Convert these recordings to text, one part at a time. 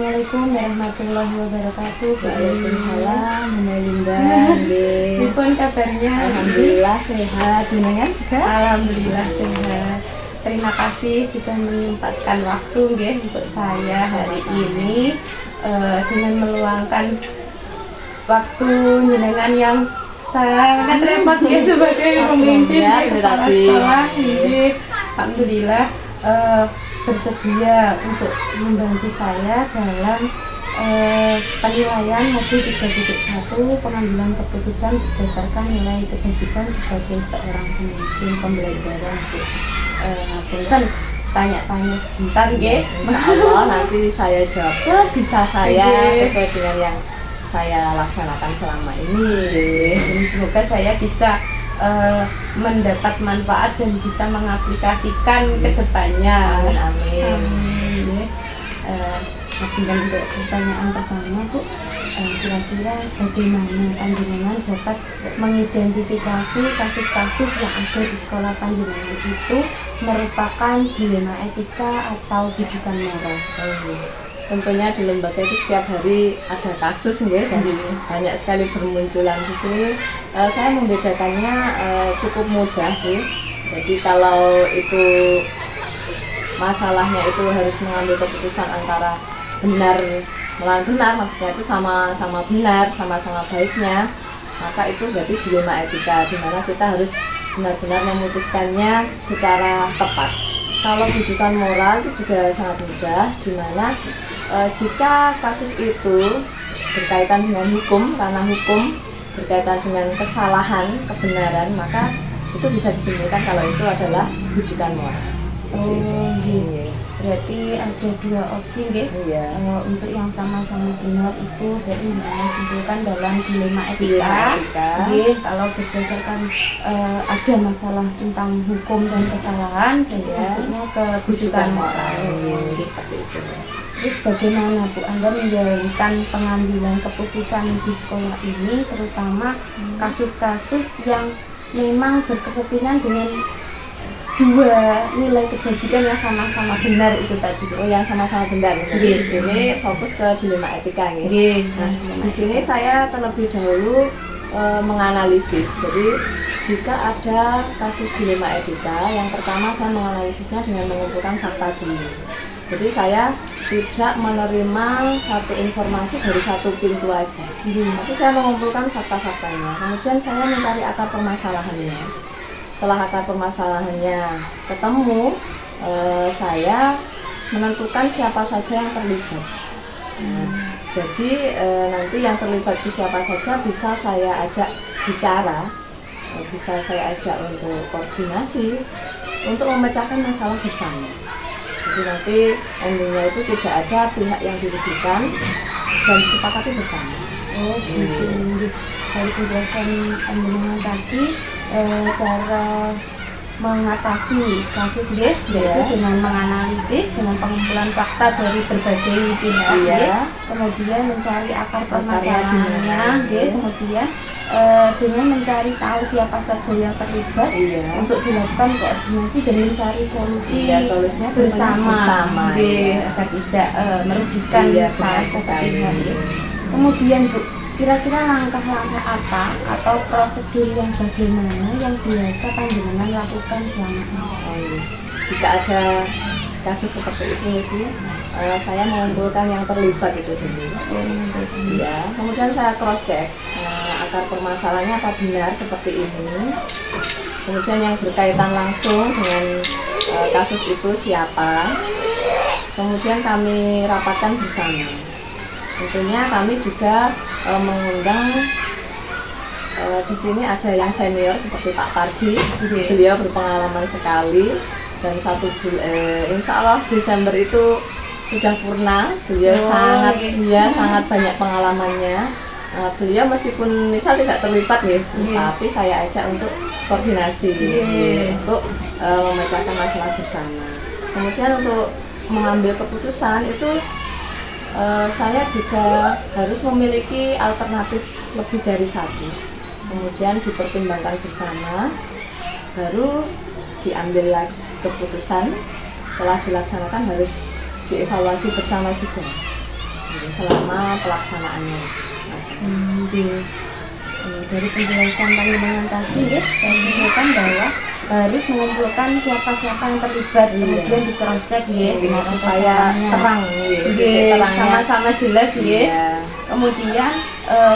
Assalamualaikum warahmatullahi wabarakatuh. Waalaikumsalam, Bu Linda. Gimana kabarnya? Alhamdulillah sehat. Jenengan juga? Alhamdulillah sehat. Terima kasih sudah menyempatkan waktu nggih untuk saya hari ini dengan meluangkan waktu jenengan yang sangat repot ya sebagai pemimpin kepala sekolah. Alhamdulillah bersedia untuk membantu saya dalam penilaian modul 3.1 pengambilan keputusan berdasarkan nilai kebajikan sebagai seorang pemimpin pembelajaran. Punten tanya-tanya sebentar nggih. Insyaallah nanti saya jawab sebisa saya sesuai dengan yang saya laksanakan selama ini. Jadi semoga saya bisa mendapat manfaat dan bisa mengaplikasikan ke depannya. Amin. Kemudian untuk pertanyaan pertama, Bu, kira-kira bagaimana panjenengan dapat mengidentifikasi kasus-kasus yang ada di sekolah panjenengan itu merupakan dilema etika atau bijukan moral? Tentunya di lembaga itu setiap hari ada kasus nggih, dan banyak sekali bermunculan di sini. Saya membedakannya cukup mudah, Bu. Jadi kalau itu masalahnya itu harus mengambil keputusan antara benar melawan benar, maksudnya itu sama-sama benar, sama-sama baiknya, maka itu berarti dilema etika, di mana kita harus benar-benar memutuskannya secara tepat. Kalau rujukan moral itu juga sangat mudah, di mana jika kasus itu berkaitan dengan hukum, karena hukum berkaitan dengan kesalahan, kebenaran, maka itu bisa disimpulkan kalau itu adalah rujukan moral. Gitu. Berarti ada dua opsi nggih. Untuk yang sama-sama benar itu berarti disimpulkan dalam dilema etika. Nggih, kalau berdasarkan ada masalah tentang hukum dan kesalahan, berarti maksudnya ke rujukan moral. Seperti itu. Terus bagaimana Bu Anda menjalankan pengambilan keputusan di sekolah ini, terutama kasus-kasus yang memang berkepentingan dengan dua nilai kebajikan yang sama-sama benar itu tadi? Yang sama-sama benar. Jadi di sini fokus ke dilema etika nih. Nah, di sini saya terlebih dahulu menganalisis. Jadi jika ada kasus dilema etika, yang pertama saya menganalisisnya dengan mengumpulkan fakta dulu. Jadi saya tidak menerima satu informasi dari satu pintu aja. Tapi saya mengumpulkan fakta-faktanya. Kemudian saya mencari akar permasalahannya. Setelah akar permasalahannya ketemu, saya menentukan siapa saja yang terlibat. Jadi nanti yang terlibat itu siapa saja bisa saya ajak bicara, bisa saya ajak untuk koordinasi, untuk memecahkan masalah bersama. Jadi nanti endingnya itu tidak ada pihak yang dirugikan dan disepakati bersama. Gitu. Dari penjelasan panjenengan tadi, cara mengatasi kasus yaitu dengan menganalisis, dengan pengumpulan fakta dari berbagai pihak, kemudian mencari akar permasalahannya, kemudian dengan mencari tahu siapa saja yang terlibat untuk dilakukan koordinasi dan mencari solusinya bersama. Agar tidak merugikan salah satu pihak. Kemudian Bu, kira-kira langkah-langkah apa atau prosedur yang bagaimana yang biasa panjenengan lakukan selama ini? Jika ada kasus seperti itu, Bu, saya mengumpulkan yang terlibat itu dulu. Kemudian saya cross check akar permasalahannya apa benar seperti ini. Kemudian yang berkaitan langsung dengan kasus itu siapa. Kemudian kami rapatkan bersama. Tentunya kami juga mengundang di sini ada yang senior seperti Pak Pardi. Beliau berpengalaman sekali dan insya Allah Desember itu sudah purna. Beliau sangat banyak pengalamannya. Beliau meskipun misal tidak terlibat tapi saya ajak untuk koordinasi untuk memecahkan masalah bersama. Kemudian untuk mengambil keputusan itu saya juga harus memiliki alternatif lebih dari satu. Kemudian dipertimbangkan bersama, baru diambil keputusan. Setelah dilaksanakan harus dievaluasi bersama juga. selama pelaksanaannya. Nggih. Dari penjelasan panjenengan tadi ya, saya simpulkan bahwa harus mengumpulkan siapa-siapa yang terlibat, kemudian di cross check ya, supaya terang ya, sama-sama jelas ya. Iya. Kemudian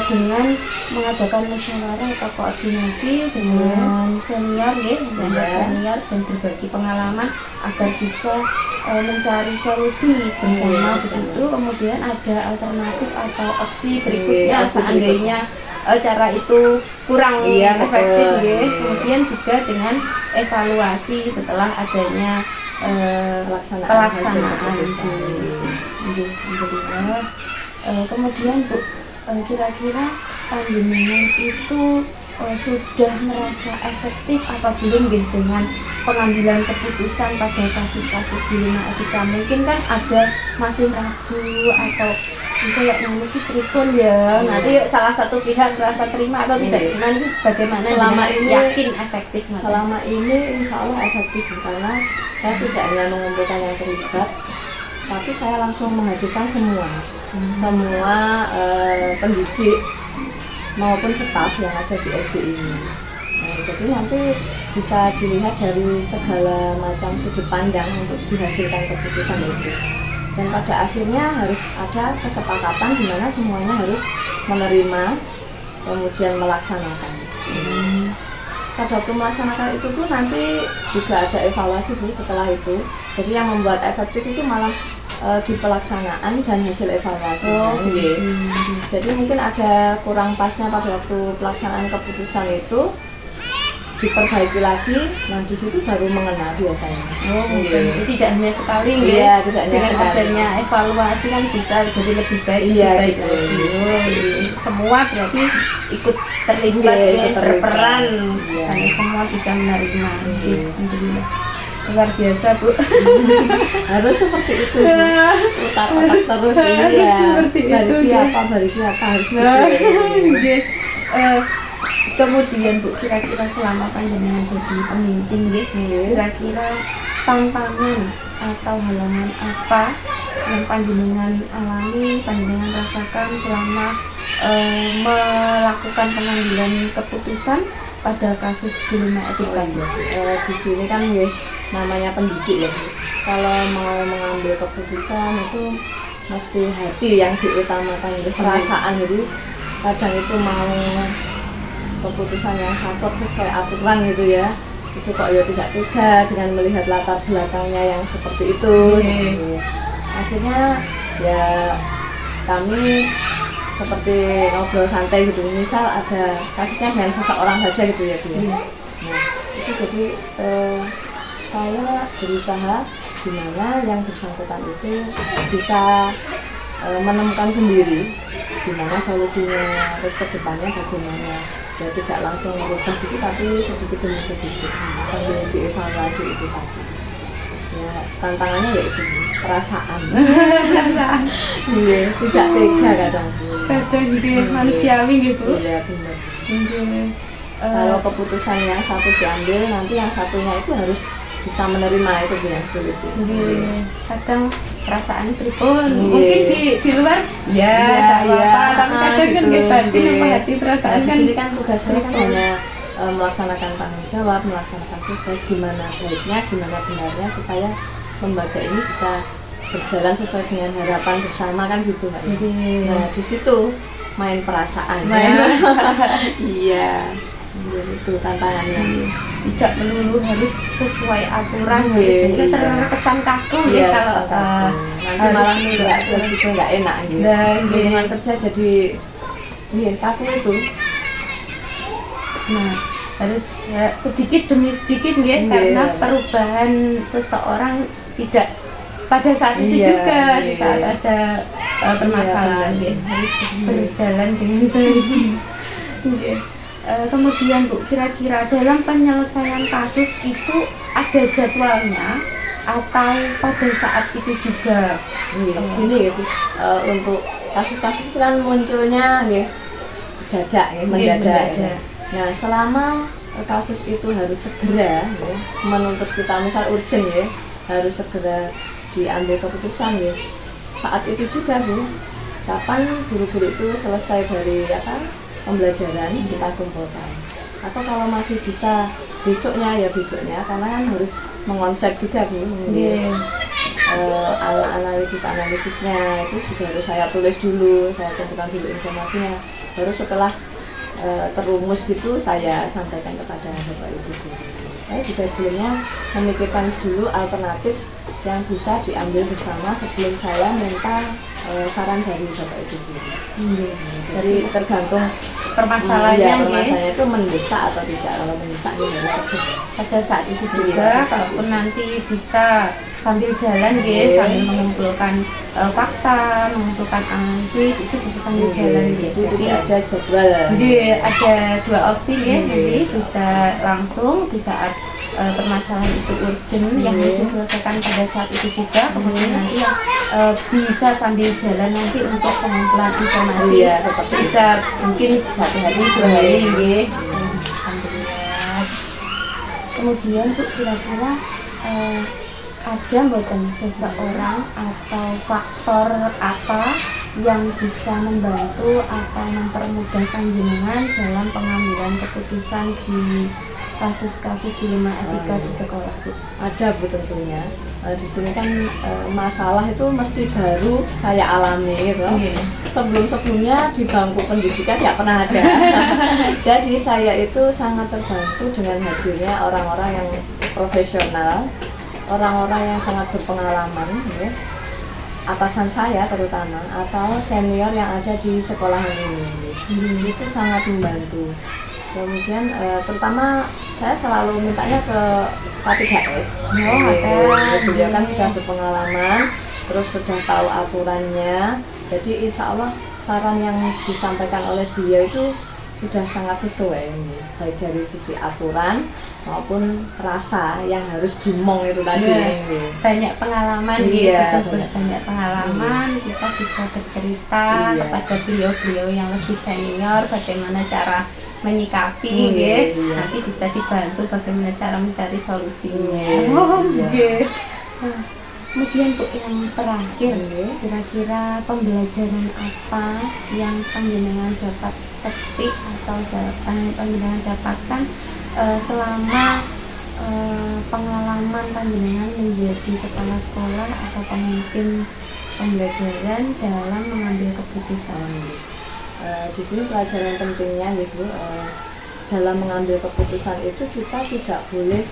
dengan mengadakan musyawarah atau koordinasi dengan senior ya, dengan senior dan berbagi pengalaman agar bisa mencari solusi bersama begitu. Kemudian ada alternatif atau opsi berikutnya seandainya cara itu kurang efektif ya. Kemudian juga dengan evaluasi setelah adanya pelaksanaan. Kemudian Bu, kira-kira panjenengan itu sudah merasa efektif apa belum nggih dengan pengambilan keputusan pada kasus-kasus dilema etika? Mungkin kan ada masih ragu atau kayak nanti pripun ya, nanti salah satu pihak merasa terima atau tidak terima, itu bagaimana selama ini yakin efektif? Selama ini insya Allah efektif, karena saya tidak hanya mengumpulkan yang terlibat, tapi saya langsung menghadirkan semua pendidik maupun staf yang ada di SD ini. Jadi nanti bisa dilihat dari segala macam sudut pandang untuk dihasilkan keputusan itu. Dan pada akhirnya harus ada kesepakatan di mana semuanya harus menerima, kemudian melaksanakan. Pada waktu melaksanakan itu pun nanti juga ada evaluasi Bu setelah itu. Jadi yang membuat efektif itu malah di pelaksanaan dan hasil evaluasi. Jadi mungkin ada kurang pasnya pada waktu pelaksanaan keputusan itu, diperbaiki lagi. Nah di situ baru mengenal biasanya. Jadi tidak hanya sekali tidak hanya dengan sekali. Adanya evaluasi kan bisa jadi lebih baik. Gitu. Semua berarti ikut terlibat berperan. Semua bisa menerima. Alhamdulillah. Luar biasa Bu. Harus seperti itu Bu. Utak-utak terus bariki apa harus kemudian Bu, kira-kira selama panjenengan jadi pemimpin kira-kira tantangan atau halangan apa yang panjenengan alami, panjenengan rasakan selama melakukan pengambilan keputusan pada kasus dilema etika? Di sini kan namanya pendidik ya. Kalau mau mengambil keputusan itu mesti hati yang diutamakan, perasaan. Jadi kadang itu mau keputusan yang saklek sesuai aturan gitu ya, itu kok ya tidak tega dengan melihat latar belakangnya yang seperti itu. Akhirnya ya kami seperti ngobrol santai gitu, misal ada kasusnya dengan seseorang saja gitu ya Bu. Nah itu jadi saya berusaha gimana yang bersangkutan itu bisa menemukan sendiri gimana solusinya, terus ke depannya bagaimana. Ya tidak langsung merubah gitu, tapi sedikit demi sedikit sambil dievaluasi itu tadi. Ya tantangannya ya itu perasaan. Tidak tega kadang Bu. Kadang manusiawi gitu. Iya benar. Kalau keputusan yang satu diambil, nanti yang satunya itu harus bisa menerima, itu yang sulit. Kadang perasaan pripun, mungkin di luar tapi kadang kan batin menghati perasaan kan. Di sini kan tugas saya kan hanya melaksanakan tanggung jawab, melaksanakan tugas, gimana baiknya, gimana benarnya supaya lembaga ini bisa berjalan sesuai dengan harapan bersama kan gitu Mbak. Nah di situ main perasaan. Iya. Itu tantangannya. Tidak melulu harus sesuai aturan, harus terkesan kaku kalau nanti malah nggak enak gitu. Lingkungan kerja jadi kaku itu. Nah harus sedikit demi sedikit karena perubahan seseorang tidak pada saat itu juga di saat ada permasalahan harus berjalan dengan baik. Kemudian Bu, kira-kira dalam penyelesaian kasus itu ada jadwalnya atau pada saat itu juga? Gini ya Bu, untuk kasus-kasus itu kan munculnya mendadak. Nah selama kasus itu harus segera menuntut kita, misal urgent harus segera diambil keputusan saat itu juga Bu kapan guru-guru itu selesai dari pembelajaran kita kumpulkan. Atau kalau masih bisa besoknya ya besoknya, karena kan harus mengonsep juga Bu. Analisisnya itu juga harus saya tulis dulu, saya kumpulkan dulu informasinya. Baru setelah terumus gitu saya sampaikan kepada Bapak Ibu guru. Saya juga sebelumnya memikirkan dulu alternatif yang bisa diambil bersama sebelum saya minta saran dari Bapak Ibu guru. Jadi tergantung permasalahannya itu mendesak atau tidak. Kalau mendesak ini harus segera. Pada saat itu juga, kalaupun nanti bisa sambil jalan sambil mengumpulkan fakta, mengumpulkan analisis, itu bisa sambil jalan. Jadi ada jadwal. Ada dua opsi nanti bisa langsung di saat permasalahan itu urgent yang harus diselesaikan pada saat itu juga, kemudian nanti yang bisa sambil jalan nanti untuk pengumpulan informasi bisa mungkin 1 hari 2 hari Alhamdulillah. Kemudian Bu, kira-kira ada mboten seseorang atau faktor apa yang bisa membantu atau mempermudah panjenengan dalam pengambilan keputusan di kasus-kasus dilema etika di sekolah Bu? Ada Bu tentunya. Di sini kan masalah itu mesti baru kayak alami gitu. Sebelum-sebelumnya di bangku pendidikan tidak pernah ada. Jadi saya itu sangat terbantu dengan hadirnya orang-orang yang profesional, orang-orang yang sangat berpengalaman, atasan saya terutama atau senior yang ada di sekolahan ini. Itu sangat membantu. Kemudian terutama saya selalu mintanya ke K3S. Beliau kan sudah berpengalaman, terus sudah tahu aturannya. Jadi insya Allah saran yang disampaikan oleh beliau itu sudah sangat sesuai, baik dari sisi aturan maupun rasa yang harus dimong itu tadi. Banyak pengalaman, sudah banyak pengalaman, kita bisa bercerita kepada beliau-beliau yang lebih senior bagaimana cara menyikapi, nanti bisa dibantu bagaimana cara mencari solusinya. Kemudian Bu, yang terakhir, kira-kira pembelajaran apa yang panjenengan dapat petik atau panjenengan dapatkan selama pengalaman panjenengan menjadi kepala sekolah atau pemimpin pembelajaran dalam mengambil keputusan? Di sini pelajaran pentingnya Bu, dalam mengambil keputusan itu kita tidak boleh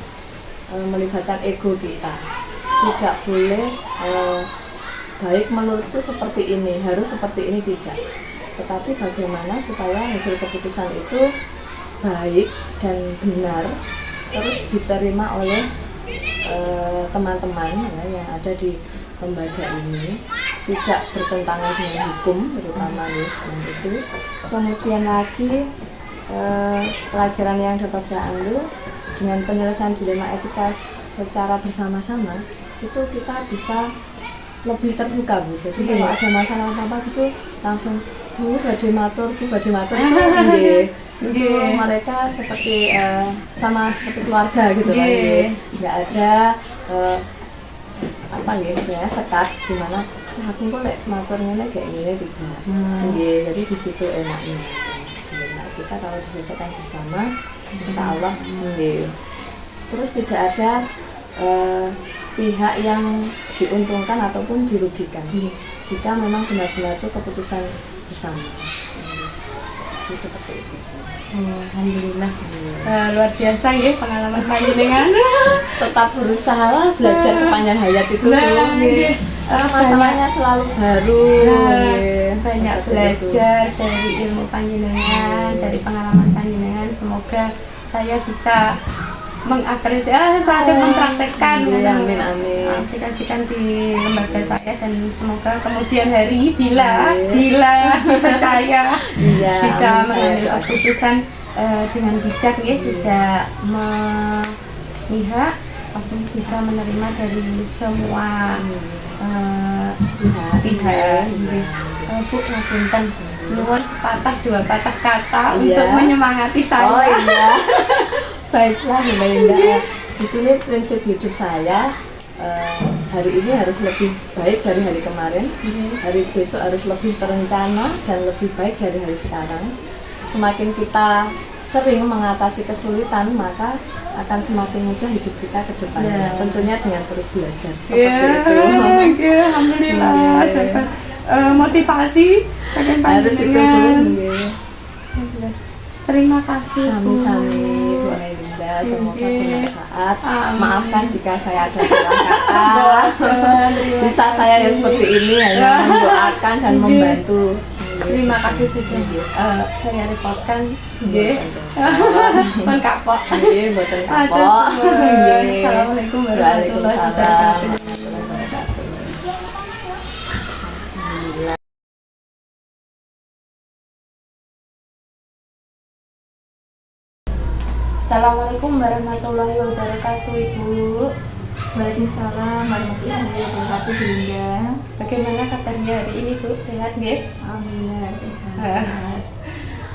melibatkan ego kita, tidak boleh baik menurutku seperti ini, harus seperti ini, tidak. Tetapi bagaimana supaya hasil keputusan itu baik dan benar, terus diterima oleh teman-teman yang ada di lembaga ini, tidak bertentangan dengan hukum terutama itu. Kemudian lagi pelajaran yang dapat saya ambil dengan penyelesaian dilema etika secara bersama-sama, itu kita bisa lebih terbuka Bu. Jadi kalau ada masalah apa-apa gitu langsung Bu badhe matur itu mereka seperti sama seperti keluarga gitu kan. Nggak ada sekat gimana aku kok matur ngene kayak gini, tidak. Jadi di situ enaknya. Kita kalau diselesaikan bersama insya Allah terus tidak ada pihak yang diuntungkan ataupun dirugikan jika memang benar-benar itu keputusan bersama. Jadi seperti itu. Alhamdulillah. Luar biasa ya pengalaman panjenengan. Tetap berusaha belajar sepanjang hayat itu masalahnya selalu baru. Banyak belajar dari ilmu panjenengan, dari pengalaman panjenengan. Semoga saya bisa mengapresiasi, saya mempraktekkan, aplikasikan di lembaga saya, dan semoga kemudian hari bila dipercaya bisa mengambil keputusan dengan bijak, tidak memihak, tapi bisa menerima dari semua pihak. Bu, ngapunten, nuwun sepatah dua patah kata untuk menyemangati saya. Baiklah Bu Melinda, di sini prinsip hidup saya hari ini harus lebih baik dari hari kemarin, hari besok harus lebih terencana dan lebih baik dari hari sekarang. Semakin kita sering mengatasi kesulitan, maka akan semakin mudah hidup kita ke depannya. Tentunya dengan terus belajar. Seperti itu. Alhamdulillah dapat motivasi pengen Harus itu panjenengan. dulu. Terima kasih Bu. Sami-sami Bu Melinda, semoga Nggih. bermanfaat. Amin. Maafkan jika saya ada salah kata. Terima Bisa saya yang kasih. seperti ini hanya mendoakan dan Nggih. membantu. Terima kasih sudah Nggih. saya reportkan. Nggih. Pun kapok. Nggih, mboten kapok. Atur nuwun. Nggih. Assalamualaikum warahmatullahi Waalaikumsalam wabarakatuh. warahmatullahi wabarakatuh. Alhamdulillah. Assalamualaikum warahmatullahi wabarakatuh, Ibu. Waalaikumsalam warahmatullahi wabarakatuh, Bu Linda. Bagaimana kabarnya hari ini, Bu? Sehat nggih? Alhamdulillah sehat.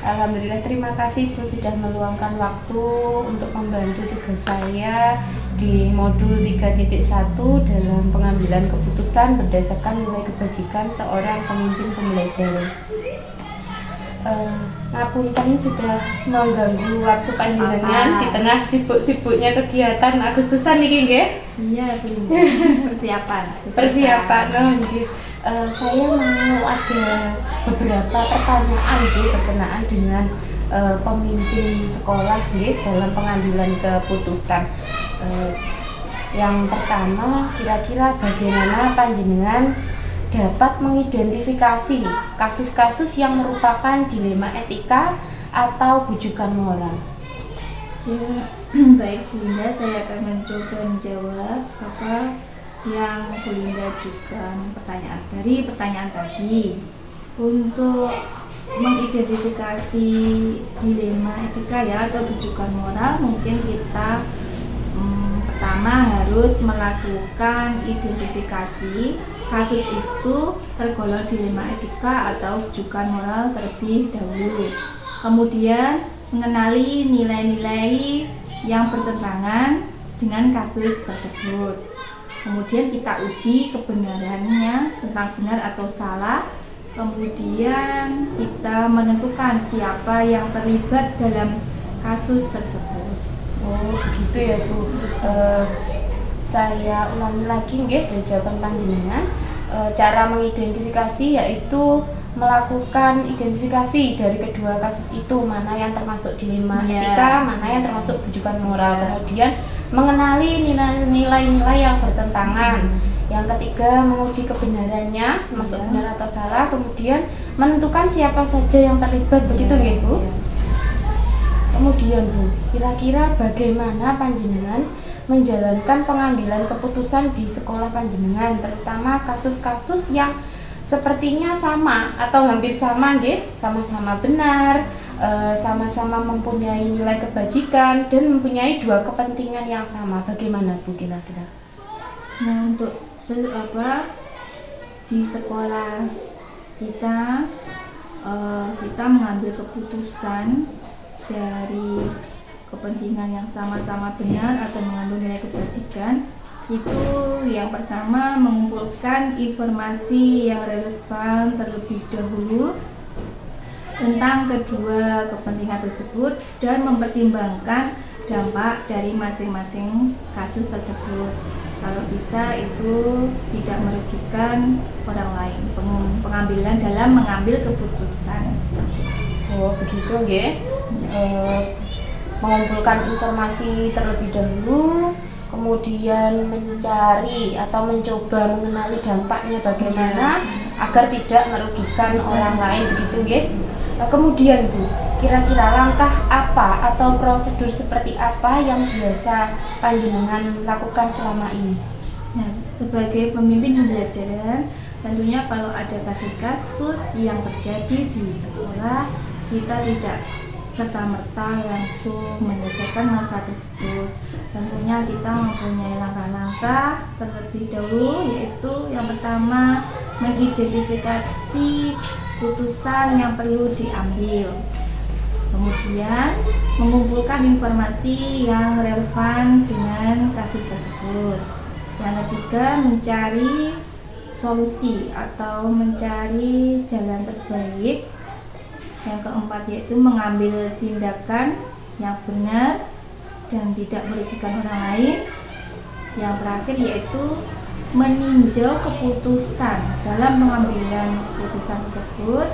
Alhamdulillah, terima kasih Bu sudah meluangkan waktu untuk membantu tugas saya di modul 3.1 dalam pengambilan keputusan berdasarkan nilai kebajikan seorang pemimpin pembelajaran. Ngapunten sudah mengganggu waktu panjenengan di tengah sibuk-sibuknya kegiatan Agustusan niki nggih? Iya, Bu Linda. Persiapan nggih. Saya mau ada beberapa pertanyaan nggih berkenaan dengan pemimpin sekolah nggih dalam pengambilan keputusan. Yang pertama, kira-kira bagaimana panjenengan dapat mengidentifikasi kasus-kasus yang merupakan dilema etika atau bujukan moral? Ya, baik Bu Linda, saya akan mencoba menjawab apa yang Bu Linda ajukan dari pertanyaan tadi. Untuk mengidentifikasi dilema etika ya atau bujukan moral, mungkin kita pertama harus melakukan identifikasi kasus itu tergolong dilema etika atau bujukan moral terlebih dahulu. Kemudian mengenali nilai-nilai yang bertentangan dengan kasus tersebut. Kemudian kita uji kebenarannya tentang benar atau salah. Kemudian kita menentukan siapa yang terlibat dalam kasus tersebut. Oh, begitu ya Bu. Saya ulangi lagi nggih dari jawaban panjenengan. Cara mengidentifikasi yaitu melakukan identifikasi dari kedua kasus itu, mana yang termasuk dilema etika, mana yang termasuk bujukan moral. Kemudian mengenali nilai-nilai yang bertentangan. Yang ketiga, menguji kebenarannya, masuk benar atau salah. Kemudian menentukan siapa saja yang terlibat, begitu nggih Bu? Kemudian Bu, kira-kira bagaimana panjenengan menjalankan pengambilan keputusan di sekolah panjenengan, terutama kasus-kasus yang sepertinya sama atau hampir sama nggih, sama-sama benar, sama-sama mempunyai nilai kebajikan dan mempunyai dua kepentingan yang sama. Bagaimana Bu kira-kira? Nah, untuk di sekolah kita mengambil keputusan dari kepentingan yang sama-sama benar atau mengandung nilai kebajikan. Itu yang pertama, mengumpulkan informasi yang relevan terlebih dahulu tentang kedua kepentingan tersebut dan mempertimbangkan dampak dari masing-masing kasus tersebut. Kalau bisa itu tidak merugikan orang lain, pengambilan dalam mengambil keputusan tersebut. Oh, begitu nggih. Mengumpulkan informasi terlebih dahulu, kemudian mencari atau mencoba mengenali dampaknya bagaimana agar tidak merugikan orang lain, begitu nggih. Kemudian Bu, kira-kira langkah apa atau prosedur seperti apa yang biasa panjenengan lakukan selama ini? Nah, sebagai pemimpin pembelajaran, tentunya kalau ada kasus-kasus yang terjadi di sekolah, kita tidak serta-merta langsung menyelesaikan masalah tersebut. Tentunya kita mempunyai langkah-langkah terlebih dahulu, yaitu yang pertama mengidentifikasi putusan yang perlu diambil. Kemudian mengumpulkan informasi yang relevan dengan kasus tersebut. Yang ketiga, mencari solusi atau mencari jalan terbaik. Yang keempat yaitu mengambil tindakan yang benar dan tidak merugikan orang lain. Yang terakhir yaitu meninjau keputusan dalam pengambilan keputusan tersebut,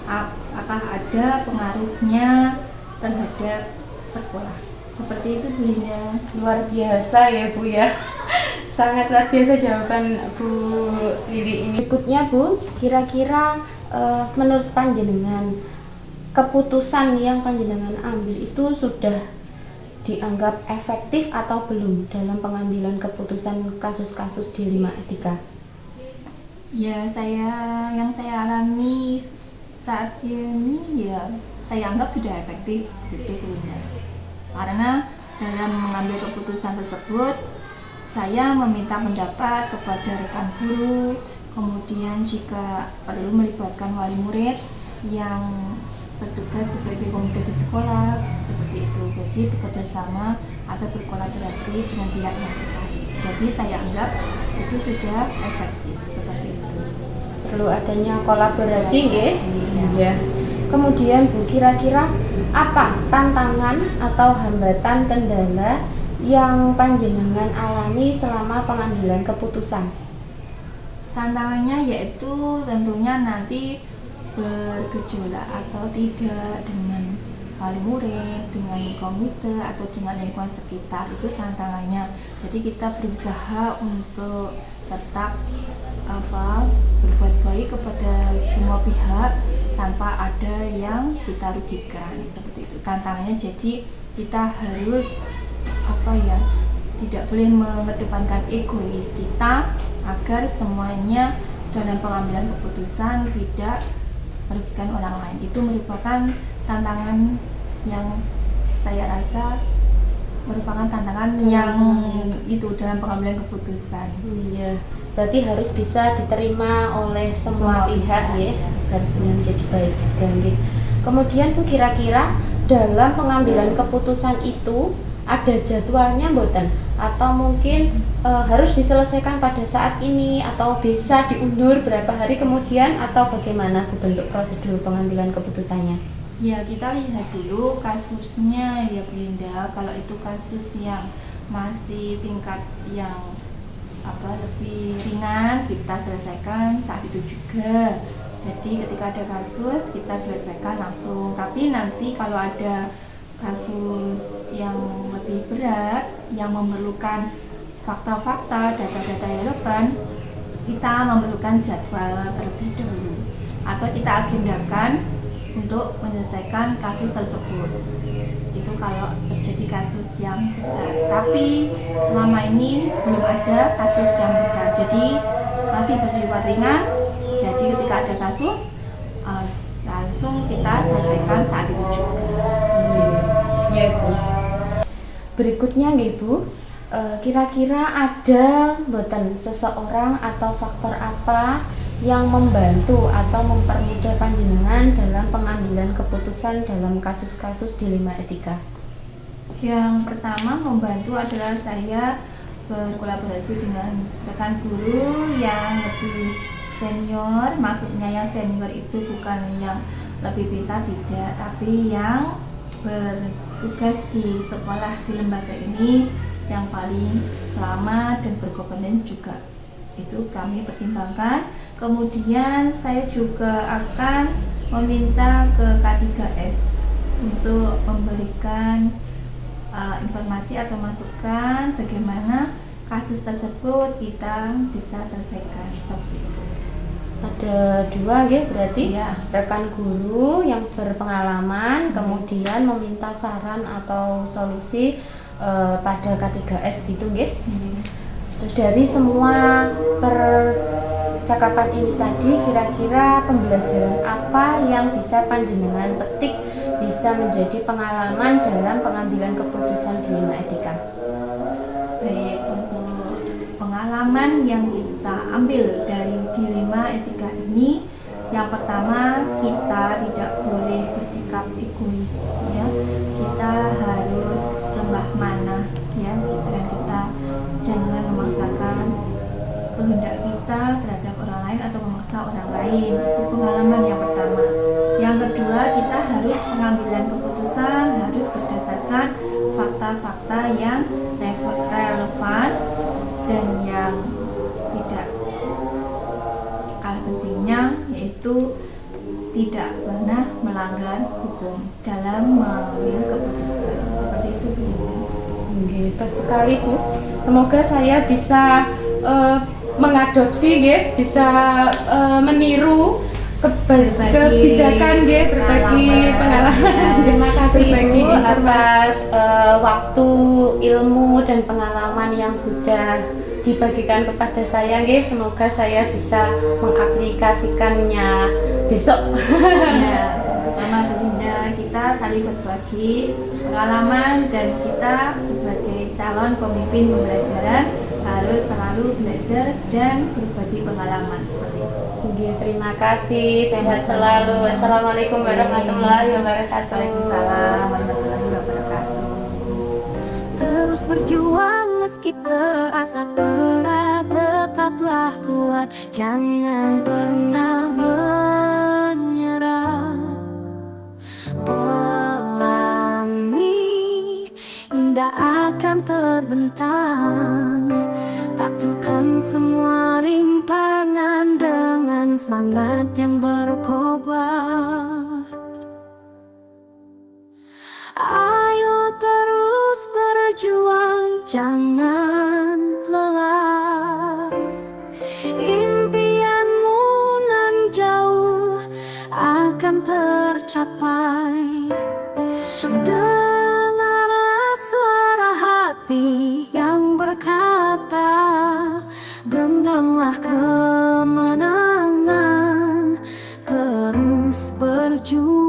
apakah ada pengaruhnya terhadap sekolah. Seperti itu, Bu Linda. Luar biasa ya Bu ya. Sangat luar biasa jawaban Bu Lili ini. Berikutnya Bu, kira-kira menurut panjenengan keputusan yang panjenengan ambil itu sudah dianggap efektif atau belum dalam pengambilan keputusan kasus-kasus dilema etika? Ya, yang saya alami saat ini ya saya anggap sudah efektif gitu, Bu Linda. Karena dalam mengambil keputusan tersebut saya meminta pendapat kepada rekan guru, kemudian jika perlu melibatkan wali murid yang bertugas sebagai komite di sekolah, seperti itu. Jadi bekerja sama atau berkolaborasi dengan pihak yang terkait. Jadi saya anggap itu sudah efektif, seperti itu. Perlu adanya kolaborasi nggih? Ya. Ya. Kemudian Bu, kira-kira apa tantangan atau hambatan kendala yang panjenengan alami selama pengambilan keputusan? Tantangannya yaitu tentunya nanti bergejolak atau tidak dengan wali murid, dengan komite atau dengan lingkungan sekitar, itu tantangannya. Jadi kita berusaha untuk tetap berbuat baik kepada semua pihak tanpa ada yang kita rugikan, seperti itu tantangannya. Jadi kita harus tidak boleh mengedepankan egois kita agar semuanya dalam pengambilan keputusan tidak merugikan orang lain. Itu merupakan tantangan yang saya rasa merupakan tantangan yang itu dalam pengambilan keputusan. Iya, berarti harus bisa diterima oleh semua pihak ya, agar semuanya menjadi baik juga nggih. Kemudian Bu, kira-kira dalam pengambilan keputusan itu ada jadwalnya mboten? Atau mungkin harus diselesaikan pada saat ini atau bisa diundur berapa hari kemudian, atau bagaimana Bu bentuk prosedur pengambilan keputusannya? Ya, kita lihat dulu kasusnya ya, Bu Linda. Kalau itu kasus yang masih tingkat yang lebih ringan, kita selesaikan saat itu juga. Jadi ketika ada kasus kita selesaikan langsung. Tapi nanti kalau ada kasus yang lebih berat yang memerlukan fakta-fakta, data-data relevan, kita memerlukan jadwal terlebih dahulu atau kita agendakan untuk menyelesaikan kasus tersebut. Itu kalau terjadi kasus yang besar. Tapi selama ini belum ada kasus yang besar, jadi masih bersifat ringan. Jadi ketika ada kasus langsung kita selesaikan saat itu juga. Ya Bu. Berikutnya nggih Bu, kira-kira ada mboten seseorang atau faktor apa yang membantu atau mempermudah panjenengan dalam pengambilan keputusan dalam kasus-kasus dilema etika? Yang pertama membantu adalah saya berkolaborasi dengan rekan guru yang lebih senior. Maksudnya yang senior itu bukan yang lebih pintar, tidak, tapi yang bertugas di sekolah, di lembaga ini yang paling lama dan berkompeten juga. Itu kami pertimbangkan. Kemudian saya juga akan meminta ke K3S untuk memberikan informasi atau masukan bagaimana kasus tersebut kita bisa selesaikan, seperti itu. Ada dua nggih berarti Ya. Rekan guru yang berpengalaman kemudian meminta saran atau solusi pada K3S gitu nggih. Terus dari semua percakapan ini tadi, kira-kira pembelajaran apa yang bisa panjenengan petik bisa menjadi pengalaman dalam pengambilan keputusan dilema etika? Baik, untuk pengalaman yang kita ambil dari dilema etika ini, yang pertama kita tidak boleh bersikap egois ya. Kita harus lemah manah ya, dan kita jangan memaksakan kehendak kita terhadap orang lain atau memaksa orang lain. Itu pengalaman yang pertama. Yang kedua, kita harus pengambilan keputusan harus berdasarkan fakta-fakta yang relevan dan yang tidak kalah pentingnya, yaitu tidak pernah melanggar hukum dalam mengambil keputusan. Seperti itu, Bu. Hebat sekali, Bu. Semoga saya bisa mengadopsi nggih, bisa meniru kebijakan nggih, berbagi pengalaman. Terima kasih Berbagi Ibu informasi. atas waktu, ilmu dan pengalaman yang sudah dibagikan kepada saya nggih. Semoga saya bisa mengaplikasikannya besok. Ya, sama-sama Bu Linda. Kita saling berbagi pengalaman dan kita sebagai calon pemimpin pembelajaran harus selalu belajar dan berbagi pengalaman seperti itu. Oke, terima kasih. Sehat selalu. Assalamualaikum warahmatullahi wabarakatuh. Waalaikumsalam warahmatullahi wabarakatuh. Terus berjuang meski terasa berat, tetaplah kuat, jangan pernah menyerah. Pelangi indah akan terbentang, taklukkan semua rintangan dengan semangat yang berkobar. Ayo terus berjuang, jangan lelah. Impianmu nan jauh akan tercapai. Dengarlah suara hati yang berkata, genggamlah kemenangan, terus berjuang.